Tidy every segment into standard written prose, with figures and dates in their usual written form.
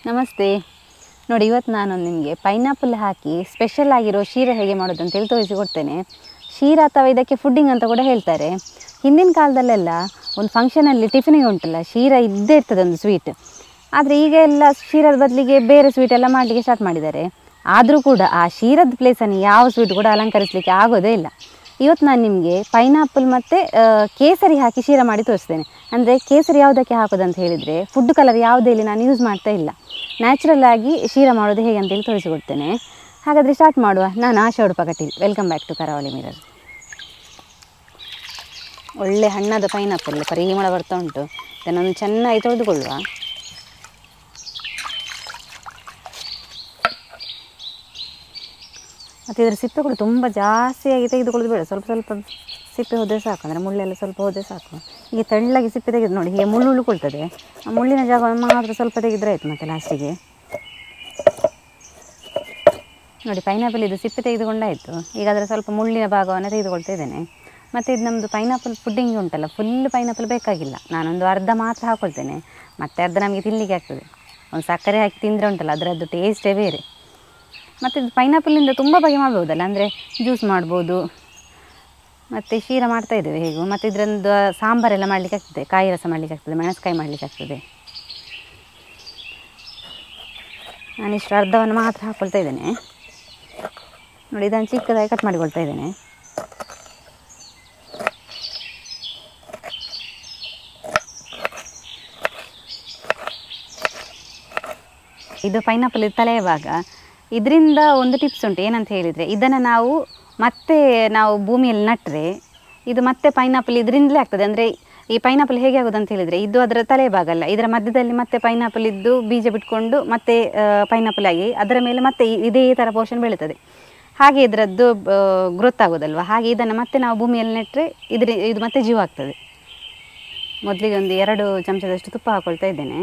ನಮಸ್ತೆ. ನೋಡಿ, ಇವತ್ತು ನಾನು ನಿಮಗೆ ಪೈನಾಪಲ್ ಹಾಕಿ ಸ್ಪೆಷಲ್ ಆಗಿರೋ ಶೀರಾ ಹೇಗೆ ಮಾಡೋದು ಅಂತೇಳಿ ತೋರಿಸಿಕೊಡ್ತೇನೆ. ಶೀರಾ ಅಥವಾ ಇದಕ್ಕೆ ಫುಡ್ಡಿಂಗ್ ಅಂತ ಕೂಡ ಹೇಳ್ತಾರೆ. ಹಿಂದಿನ ಕಾಲದಲ್ಲೆಲ್ಲ ಒಂದು ಫಂಕ್ಷನಲ್ಲಿ ಟಿಫಿನಿಗೆ ಉಂಟಲ್ಲ, ಶೀರಾ ಇದ್ದೇ ಇರ್ತದೆ ಒಂದು ಸ್ವೀಟ್. ಆದರೆ ಈಗ ಎಲ್ಲ ಶೀರದ ಬದಲಿಗೆ ಬೇರೆ ಸ್ವೀಟ್ ಎಲ್ಲ ಮಾಡಲಿಕ್ಕೆ ಸ್ಟಾರ್ಟ್ ಮಾಡಿದ್ದಾರೆ. ಆದರೂ ಕೂಡ ಆ ಶೀರದ ಪ್ಲೇಸನ್ನು ಯಾವ ಸ್ವೀಟ್ ಕೂಡ ಅಲಂಕರಿಸಲಿಕ್ಕೆ ಆಗೋದೇ ಇಲ್ಲ. ಇವತ್ತು ನಾನು ನಿಮಗೆ ಪೈನಾಪಲ್ ಮತ್ತು ಕೇಸರಿ ಹಾಕಿ ಶೀರಾ ಮಾಡಿ ತೋರಿಸ್ತೇನೆ. ಅಂದರೆ ಕೇಸರಿ ಯಾವುದಕ್ಕೆ ಹಾಕೋದಂತ ಹೇಳಿದರೆ, ಫುಡ್ ಕಲರ್ ಯಾವುದೇ ಇಲ್ಲಿ ನಾನು ಯೂಸ್ ಮಾಡ್ತಾ ಇಲ್ಲ. ನ್ಯಾಚುರಲ್ ಆಗಿ ಶೀರಾ ಮಾಡೋದು ಹೇಗೆ ಅಂತೇಳಿ ತೋರಿಸಿಕೊಡ್ತೇನೆ. ಹಾಗಾದರೆ ಸ್ಟಾರ್ಟ್ ಮಾಡುವ. ನಾನು Asha Udupa Kateel. Welcome back to Karavali mirror. ಒಳ್ಳೆ ಹಣ್ಣಾದ ಪೈನಾಪಲ್ ಪರಿಮಳ ಬರ್ತಾ ಉಂಟು. ಇದನ್ನೊಂದು ಚೆನ್ನಾಗಿ ತೊಳೆದುಕೊಳ್ಳುವ. ಮತ್ತು ಇದರ ಸಿಪ್ಪೆ ಕೂಡ ತುಂಬ ಜಾಸ್ತಿಯಾಗಿ ತೆಗೆದುಕೊಳ್ಳೋದು ಬೇಡ. ಸ್ವಲ್ಪ ಸ್ವಲ್ಪ ಸಿಪ್ಪೆ ಹೋದರೆ ಸಾಕು. ಅಂದರೆ ಮುಳ್ಳೆಲ್ಲ ಸ್ವಲ್ಪ ಹೋದರೆ ಸಾಕು. ಹೀಗೆ ತೆಳ್ಳಗೆ ಸಿಪ್ಪೆ ತೆಗೆದು ನೋಡಿ, ಹೀಗೆ ಮುಳ್ಳು ಉಳ್ಕೊಳ್ತದೆ. ಆ ಮುಳ್ಳಿನ ಜಾಗವನ್ನು ಮಾತ್ರ ಸ್ವಲ್ಪ ತೆಗೆದ್ರೆ ಆಯಿತು. ಮತ್ತು ಲಾಸ್ಟಿಗೆ ನೋಡಿ, ಪೈನಾಪಲ್ ಇದು ಸಿಪ್ಪೆ ತೆಗೆದುಕೊಂಡಾಯಿತು. ಈಗ ಅದರ ಸ್ವಲ್ಪ ಮುಳ್ಳಿನ ಭಾಗವನ್ನು ತೆಗೆದುಕೊಳ್ತಾ ಇದ್ದೇನೆ. ಮತ್ತು ಇದು ನಮ್ಮದು ಪೈನಾಪಲ್ ಪುಡ್ಡಿಂಗ್ ಉಂಟಲ್ಲ, ಫುಲ್ ಪೈನಾಪಲ್ ಬೇಕಾಗಿಲ್ಲ. ನಾನೊಂದು ಅರ್ಧ ಮಾತ್ರ ಹಾಕ್ಕೊಳ್ತೇನೆ. ಮತ್ತು ಅರ್ಧ ನಮಗೆ ತಿನ್ನಲಿಕ್ಕೆ ಆಗ್ತದೆ. ಒಂದು ಸಕ್ಕರೆ ಹಾಕಿ ತಿಂದರೆ ಉಂಟಲ್ಲ, ಅದರದ್ದು ಟೇಸ್ಟೇ ಬೇರೆ. ಮತ್ತು ಇದು ಪೈನಾಪಲಿಂದ ತುಂಬ ಬಗೆ ಮಾಡ್ಬೋದಲ್ಲ. ಅಂದರೆ ಜ್ಯೂಸ್ ಮಾಡ್ಬೋದು, ಮತ್ತು ಶೀರಾ ಮಾಡ್ತಾಯಿದ್ದೇವೆ ಹೇಗೂ. ಮತ್ತು ಇದರಿಂದ ಸಾಂಬಾರೆಲ್ಲ ಮಾಡಲಿಕ್ಕೆ ಆಗ್ತದೆ, ಕಾಯಿ ರಸ ಮಾಡಲಿಕ್ಕೆ ಆಗ್ತದೆ, ಮೆಣಸ್ಕಾಯಿ ಮಾಡಲಿಕ್ಕೆ ಆಗ್ತದೆ. ನಾನಿಷ್ಟು ಅರ್ಧವನ್ನು ಮಾತ್ರ ಹಾಕ್ಕೊಳ್ತಾ ಇದ್ದೇನೆ. ನೋಡಿ, ಇದನ್ನು ಚಿಕ್ಕದಾಗಿ ಕಟ್ ಮಾಡಿಕೊಳ್ತಾ ಇದ್ದೇನೆ. ಇದು ಪೈನಾಪಲ್ ತಲೆಯ ಭಾಗ. ಇದರಿಂದ ಒಂದು ಟಿಪ್ಸ್ ಉಂಟು. ಏನಂತ ಹೇಳಿದರೆ, ಇದನ್ನು ನಾವು ಭೂಮಿಯಲ್ಲಿ ನಟ್ಟರೆ ಇದು ಮತ್ತೆ ಪೈನಾಪಲ್ ಇದರಿಂದಲೇ ಆಗ್ತದೆ. ಅಂದರೆ ಈ ಪೈನಾಪಲ್ ಹೇಗೆ ಆಗೋದಂತ ಹೇಳಿದರೆ, ಇದು ಅದರ ತಲೆ ಭಾಗ ಅಲ್ಲ, ಇದರ ಮಧ್ಯದಲ್ಲಿ ಮತ್ತೆ ಪೈನಾಪಲ್ ಇದ್ದು ಬೀಜ ಬಿಟ್ಕೊಂಡು ಮತ್ತೆ ಪೈನಾಪಲ್ ಆಗಿ ಅದರ ಮೇಲೆ ಮತ್ತೆ ಇದೇ ಥರ ಪೋರ್ಷನ್ ಬೆಳೀತದೆ. ಹಾಗೆ ಇದರದ್ದು ಗ್ರೋತ್ ಆಗೋದಲ್ವ. ಹಾಗೆ ಇದನ್ನು ಮತ್ತೆ ನಾವು ಭೂಮಿಯಲ್ಲಿ ನೆಟ್ಟರೆ ಇದು ಮತ್ತೆ ಜೀವ ಆಗ್ತದೆ. ಮೊದಲಿಗೆ ಒಂದು 2 ಚಮಚದಷ್ಟು ತುಪ್ಪ ಹಾಕ್ಕೊಳ್ತಾ ಇದ್ದೇನೆ.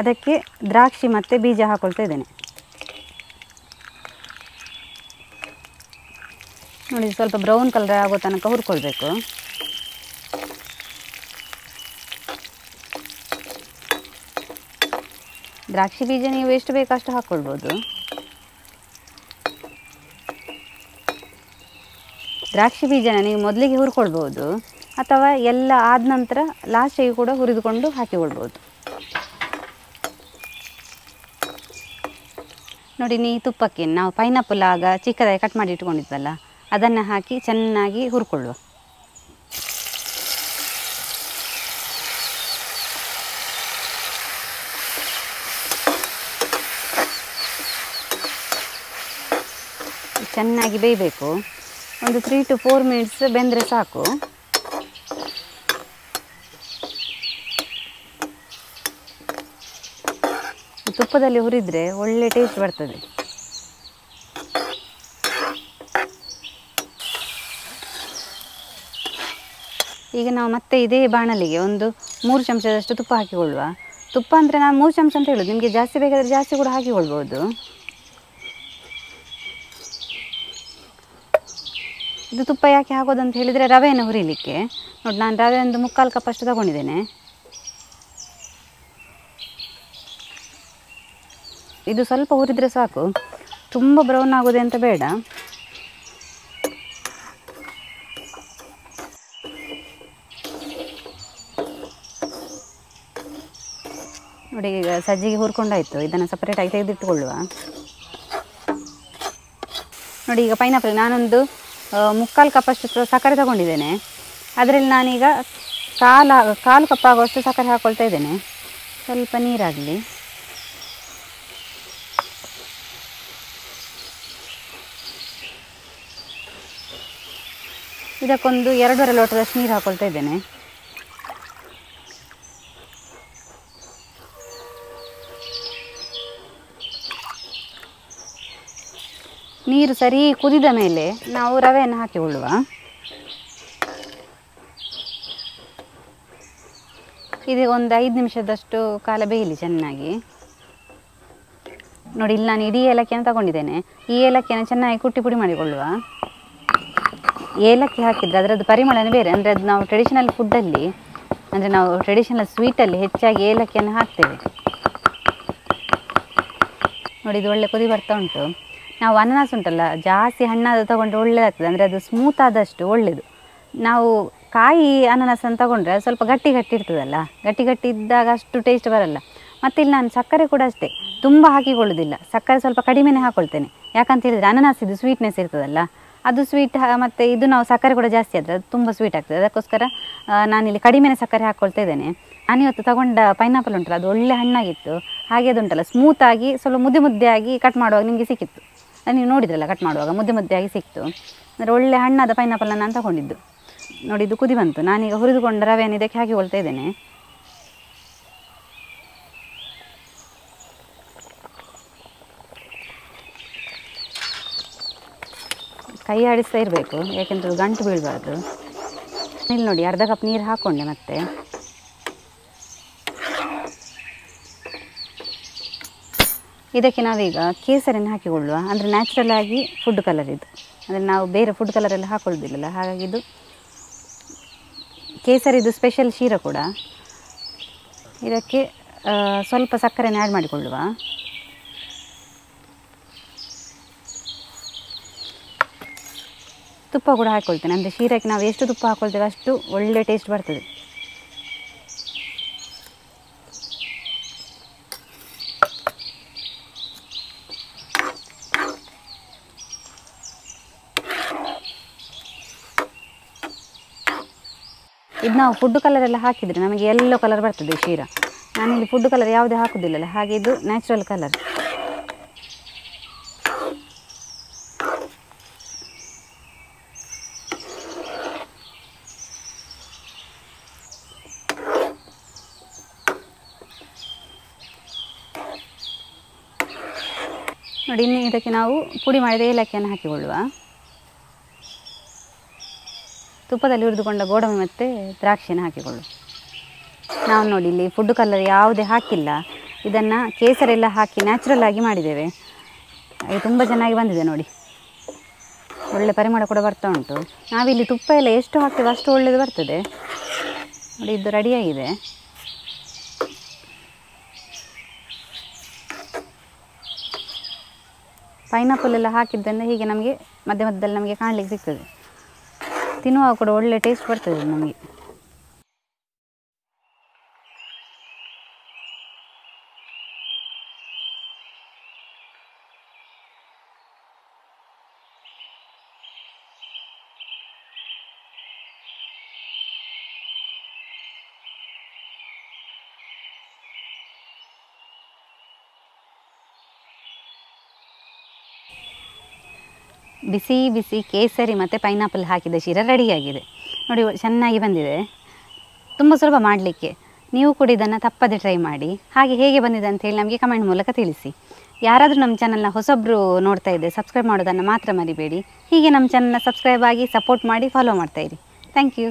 ಅದಕ್ಕೆ ದ್ರಾಕ್ಷಿ ಮತ್ತು ಬೀಜ ಹಾಕ್ಕೊಳ್ತಾ ಇದ್ದೇನೆ. ನೋಡಿ, ಸ್ವಲ್ಪ ಬ್ರೌನ್ ಕಲರ್ ಆಗೋ ತನಕ ಹುರ್ಕೊಳ್ಬೇಕು. ದ್ರಾಕ್ಷಿ ಬೀಜ ನೀವು ಎಷ್ಟು ಬೇಕೋ ಅಷ್ಟು ಹಾಕ್ಕೊಳ್ಬೋದು. ದ್ರಾಕ್ಷಿ ಬೀಜನ ನೀವು ಮೊದಲಿಗೆ ಹುರ್ಕೊಳ್ಬೋದು, ಅಥವಾ ಎಲ್ಲ ಆದ ನಂತರ ಲಾಸ್ಟಿಗೆ ಕೂಡ ಹುರಿದುಕೊಂಡು ಹಾಕಿಕೊಳ್ಬೋದು. ನೋಡಿ, ಈ ತುಪ್ಪಕ್ಕೆ ನಾವು ಪೈನಾಪಲ್ ಆಗ ಚಿಕ್ಕದಾಗಿ ಕಟ್ ಮಾಡಿ ಇಟ್ಕೊಂಡಿದ್ವಲ್ಲ, ಅದನ್ನು ಹಾಕಿ ಚೆನ್ನಾಗಿ ಹುರ್ಕೊಳ್ಳುವ. ಚೆನ್ನಾಗಿ ಬೇಯಬೇಕು. ಒಂದು 3 to 4 ಮಿನಿಟ್ಸ್ ಬೆಂದರೆ ಸಾಕು. ತುಪ್ಪದಲ್ಲಿ ಹುರಿದರೆ ಒಳ್ಳೆ ಟೇಸ್ಟ್ ಬರ್ತದೆ. ಈಗ ನಾವು ಮತ್ತೆ ಇದೇ ಬಾಣಲಿಗೆ ಒಂದು 3 ಚಮಚದಷ್ಟು ತುಪ್ಪ ಹಾಕಿಕೊಳ್ಳುವ. ತುಪ್ಪ ಅಂದರೆ ನಾನು 3 ಚಮಚ ಅಂತ ಹೇಳೋದು. ನಿಮಗೆ ಜಾಸ್ತಿ ಬೇಕಾದರೆ ಜಾಸ್ತಿ ಕೂಡ ಹಾಕಿಕೊಳ್ಬೋದು. ಇದು ತುಪ್ಪ ಯಾಕೆ ಹಾಕೋದಂತ ಹೇಳಿದರೆ, ರವೆಯನ್ನು ಹುರಿಲಿಕ್ಕೆ. ನೋಡಿ, ನಾನು ರವೆ ಒಂದು 3/4 ಕಪ್ ಅಷ್ಟು ತಗೊಂಡಿದ್ದೇನೆ. ಇದು ಸ್ವಲ್ಪ ಹುರಿದರೆ ಸಾಕು, ತುಂಬ ಬ್ರೌನ್ ಆಗೋದೆ ಅಂತ ಬೇಡ. ನೋಡಿ, ಈಗ ಸಜ್ಜಿಗೆ ಹುರ್ಕೊಂಡಾಯಿತು. ಇದನ್ನು ಸಪ್ರೇಟಾಗಿ ತೆಗೆದಿಟ್ಟುಕೊಳ್ಳುವ. ನೋಡಿ, ಈಗ ಪೈನಾಪಲ್ ನಾನೊಂದು 3/4 ಕಪ್ ಅಷ್ಟು ಸಕ್ಕರೆ ತಗೊಂಡಿದ್ದೇನೆ. ಅದರಲ್ಲಿ ನಾನೀಗ ಕಾಲು ಕಪ್ ಆಗುವಷ್ಟು ಸಕ್ಕರೆ ಹಾಕ್ಕೊಳ್ತಾ ಇದ್ದೇನೆ. ಸ್ವಲ್ಪ ನೀರಾಗಲಿ. ಇದಕ್ಕೊಂದು 2.5 ಲೋಟದಷ್ಟು ನೀರು ಹಾಕ್ಕೊಳ್ತಾ ಇದ್ದೇನೆ. ನೀರು ಸರಿ ಕುದಿದ ಮೇಲೆ ನಾವು ರವೆಯನ್ನು ಹಾಕಿಕೊಳ್ಳುವ. ಇದು ಒಂದು 5 ನಿಮಿಷದಷ್ಟು ಕಾಲ ಬೇಯಲಿ ಚೆನ್ನಾಗಿ. ನೋಡಿ, ಇಲ್ಲಿ ನಾನು ಇಡೀ ಏಲಕ್ಕಿಯನ್ನು ತಗೊಂಡಿದ್ದೇನೆ. ಈ ಏಲಕ್ಕಿಯನ್ನು ಚೆನ್ನಾಗಿ ಕುಟ್ಟಿ ಪುಡಿ ಮಾಡಿಕೊಳ್ಳುವ. ಏಲಕ್ಕಿ ಹಾಕಿದರೆ ಅದರದ್ದು ಪರಿಮಳನೇ ಬೇರೆ. ಅಂದರೆ ಅದು ನಾವು ಟ್ರೆಡಿಷನಲ್ ಫುಡ್ಡಲ್ಲಿ, ಅಂದರೆ ನಾವು ಟ್ರೆಡಿಷನಲ್ ಸ್ವೀಟಲ್ಲಿ ಹೆಚ್ಚಾಗಿ ಏಲಕ್ಕಿಯನ್ನು ಹಾಕ್ತೇವೆ. ನೋಡಿ ಇದು ಒಳ್ಳೆ ಕುದಿ ಬರ್ತಾ ಉಂಟು. ನಾವು ಅನಾನಸ್ ಉಂಟಲ್ಲ ಜಾಸ್ತಿ ಹಣ್ಣಾದ ತೊಗೊಂಡ್ರೆ ಒಳ್ಳೆಯದಾಗ್ತದೆ, ಅಂದರೆ ಅದು ಸ್ಮೂತ್ ಆದಷ್ಟು ಒಳ್ಳೆಯದು. ನಾವು ಕಾಯಿ ಅನಾನಸ್ ಅಂತ ತಗೊಂಡ್ರೆ ಸ್ವಲ್ಪ ಗಟ್ಟಿ ಗಟ್ಟಿ ಇರ್ತದಲ್ಲ, ಗಟ್ಟಿ ಗಟ್ಟಿ ಇದ್ದಾಗ ಅಷ್ಟು ಟೇಸ್ಟ್ ಬರಲ್ಲ. ಮತ್ತು ಇಲ್ಲಿ ನಾನು ಸಕ್ಕರೆ ಕೂಡ ಅಷ್ಟೇ ತುಂಬ ಹಾಕಿಕೊಳ್ಳೋದಿಲ್ಲ, ಸಕ್ಕರೆ ಸ್ವಲ್ಪ ಕಡಿಮೆನೇ ಹಾಕ್ಕೊಳ್ತೇನೆ. ಯಾಕಂತ ಹೇಳಿದರೆ ಅನಾನಸ್ ಇದು ಸ್ವೀಟ್ನೆಸ್ ಇರ್ತದಲ್ಲ, ಅದು ಸ್ವೀಟ್ ಮತ್ತು ಇದು ನಾವು ಸಕ್ಕರೆ ಕೂಡ ಜಾಸ್ತಿ ಆದರೆ ಅದು ತುಂಬ ಸ್ವೀಟ್ ಆಗ್ತದೆ. ಅದಕ್ಕೋಸ್ಕರ ನಾನಿಲ್ಲಿ ಕಡಿಮೆನೇ ಸಕ್ಕರೆ ಹಾಕ್ಕೊಳ್ತಾ ಇದ್ದೇನೆ. ನಾನಿವತ್ತು ತಗೊಂಡ ಪೈನಾಪಲ್ ಉಂಟಲ್ಲ ಅದು ಒಳ್ಳೆ ಹಣ್ಣಾಗಿತ್ತು. ಹಾಗೆ ಅದು ಉಂಟಲ್ಲ ಸ್ಮೂತಾಗಿ ಸ್ವಲ್ಪ ಮುದ್ದೆ ಮುದ್ದೆಯಾಗಿ ಕಟ್ ಮಾಡುವಾಗ ನಿಮಗೆ ಸಿಕ್ಕಿತ್ತು, ನೀವು ನೋಡಿದ್ರಲ್ಲ ಕಟ್ ಮಾಡುವಾಗ ಮುದ್ದೆ ಮುದ್ದೆಯಾಗಿ ಸಿಕ್ತು. ಅಂದರೆ ಒಳ್ಳೆ ಹಣ್ಣಾದ ಪೈನಾಪಲನ್ನು ನಾನು ತಗೊಂಡಿದ್ದು. ನೋಡಿ ಇದು ಕುದಿ ಬಂತು. ನಾನೀಗ ಹುರಿದುಕೊಂಡ ರವೆಯನ್ನು ಇದಕ್ಕೆ ಹಾಕಿಕೊಳ್ತಾ ಇದ್ದೇನೆ. ಕೈ ಆಡಿಸ್ತಾ ಇರಬೇಕು, ಯಾಕೆಂದ್ರೆ ಗಂಟು ಬೀಳಬಾರ್ದು. ಇಲ್ಲಿ ನೋಡಿ ಅರ್ಧ ಕಪ್ ನೀರು ಹಾಕ್ಕೊಂಡೆ. ಮತ್ತೆ ಇದಕ್ಕೆ ನಾವೀಗ ಕೇಸರಿನ ಹಾಕಿಕೊಳ್ಳುವ, ಅಂದರೆ ನ್ಯಾಚುರಲ್ ಆಗಿ ಫುಡ್ ಕಲರ್ ಇದು, ಅಂದರೆ ನಾವು ಬೇರೆ ಫುಡ್ ಕಲರೆಲ್ಲ ಹಾಕೊಳ್ಳೋದಿಲ್ಲಲ್ಲ, ಹಾಗಾಗಿ ಇದು ಕೇಸರಿದು ಸ್ಪೆಷಲ್ ಶೀರ ಕೂಡ. ಇದಕ್ಕೆ ಸ್ವಲ್ಪ ಸಕ್ಕರೆನ ಆ್ಯಡ್ ಮಾಡಿಕೊಳ್ಳುವ. ತುಪ್ಪ ಕೂಡ ಹಾಕ್ಕೊಳ್ತೇನೆ, ಅಂದರೆ ಶೀರಕ್ಕೆ ನಾವು ಎಷ್ಟು ತುಪ್ಪ ಹಾಕ್ಕೊಳ್ತೇವೆ ಅಷ್ಟು ಒಳ್ಳೆ ಟೇಸ್ಟ್ ಬರ್ತದೆ. ಇದು ನಾವು ಫುಡ್ ಕಲರೆಲ್ಲ ಹಾಕಿದರೆ ನಮಗೆ ಯೆಲ್ಲೋ ಕಲರ್ ಬರ್ತದೆ ಶೀರ. ನಾನಿಲ್ಲಿ ಫುಡ್ ಕಲರ್ ಯಾವುದೇ ಹಾಕೋದಿಲ್ಲಲ್ಲ, ಹಾಗೆ ಇದು ನ್ಯಾಚುರಲ್ ಕಲರ್. ನೋಡಿ ಇನ್ನು ಇದಕ್ಕೆ ನಾವು ಪುಡಿ ಮಾಡಿದ ಏಲಕ್ಕಿಯನ್ನು ಹಾಕಿಕೊಳ್ಳುವ. ತುಪ್ಪದಲ್ಲಿ ಹುರಿದುಕೊಂಡ ಗೋಡಂಬಿ ಮತ್ತು ದ್ರಾಕ್ಷಿಯನ್ನು ಹಾಕಿಕೊಳ್ಳು. ನಾವು ನೋಡಿ ಇಲ್ಲಿ ಫುಡ್ ಕಲರ್ ಯಾವುದೇ ಹಾಕಿಲ್ಲ, ಇದನ್ನು ಕೇಸರೆಲ್ಲ ಹಾಕಿ ನ್ಯಾಚುರಲ್ ಆಗಿ ಮಾಡಿದ್ದೇವೆ. ಅದು ತುಂಬ ಚೆನ್ನಾಗಿ ಬಂದಿದೆ ನೋಡಿ, ಒಳ್ಳೆ ಪರಿಮಳ ಕೂಡ ಬರ್ತಾ ಉಂಟು. ನಾವಿಲ್ಲಿ ತುಪ್ಪ ಎಲ್ಲ ಎಷ್ಟು ಹಾಕ್ತೇವೆ ಅಷ್ಟು ಒಳ್ಳೆಯದು ಬರ್ತದೆ. ನೋಡಿ ಇದು ರೆಡಿಯಾಗಿದೆ. ಪೈನಾಪಲ್ ಎಲ್ಲ ಹಾಕಿದ್ದರಿಂದ ಹೀಗೆ ನಮಗೆ ಮಧ್ಯ ಮಧ್ಯದಲ್ಲಿ ನಮಗೆ ಕಾಣಲಿಕ್ಕೆ ಸಿಗ್ತದೆ. ತಿನ್ನುವಾಗ ಕೂಡ ಒಳ್ಳೆ ಟೇಸ್ಟ್ ಬರ್ತದೆ ನಮಗೆ. ಬಿಸಿ ಬಿಸಿ ಕೇಸರಿ ಮತ್ತು ಪೈನಾಪಲ್ ಹಾಕಿದ ಶೀರ ರೆಡಿಯಾಗಿದೆ. ನೋಡಿ ಚೆನ್ನಾಗಿ ಬಂದಿದೆ, ತುಂಬ ಸುಲಭ ಮಾಡಲಿಕ್ಕೆ. ನೀವು ಕೂಡ ಇದನ್ನು ತಪ್ಪದೆ ಟ್ರೈ ಮಾಡಿ. ಹಾಗೆ ಹೇಗೆ ಬಂದಿದೆ ಅಂತ ಹೇಳಿ ನಮಗೆ ಕಮೆಂಟ್ ಮೂಲಕ ತಿಳಿಸಿ. ಯಾರಾದರೂ ನಮ್ಮ ಚಾನಲ್ನ ಹೊಸೊಬ್ಬರು ನೋಡ್ತಾ ಇದ್ದರೆ ಸಬ್ಸ್ಕ್ರೈಬ್ ಮಾಡೋದನ್ನು ಮಾತ್ರ ಮರಿಬೇಡಿ. ಹೀಗೆ ನಮ್ಮ ಚಾನಲ್ನ ಸಬ್ಸ್ಕ್ರೈಬ್ ಆಗಿ ಸಪೋರ್ಟ್ ಮಾಡಿ ಫಾಲೋ ಮಾಡ್ತಾಯಿರಿ. Thank you.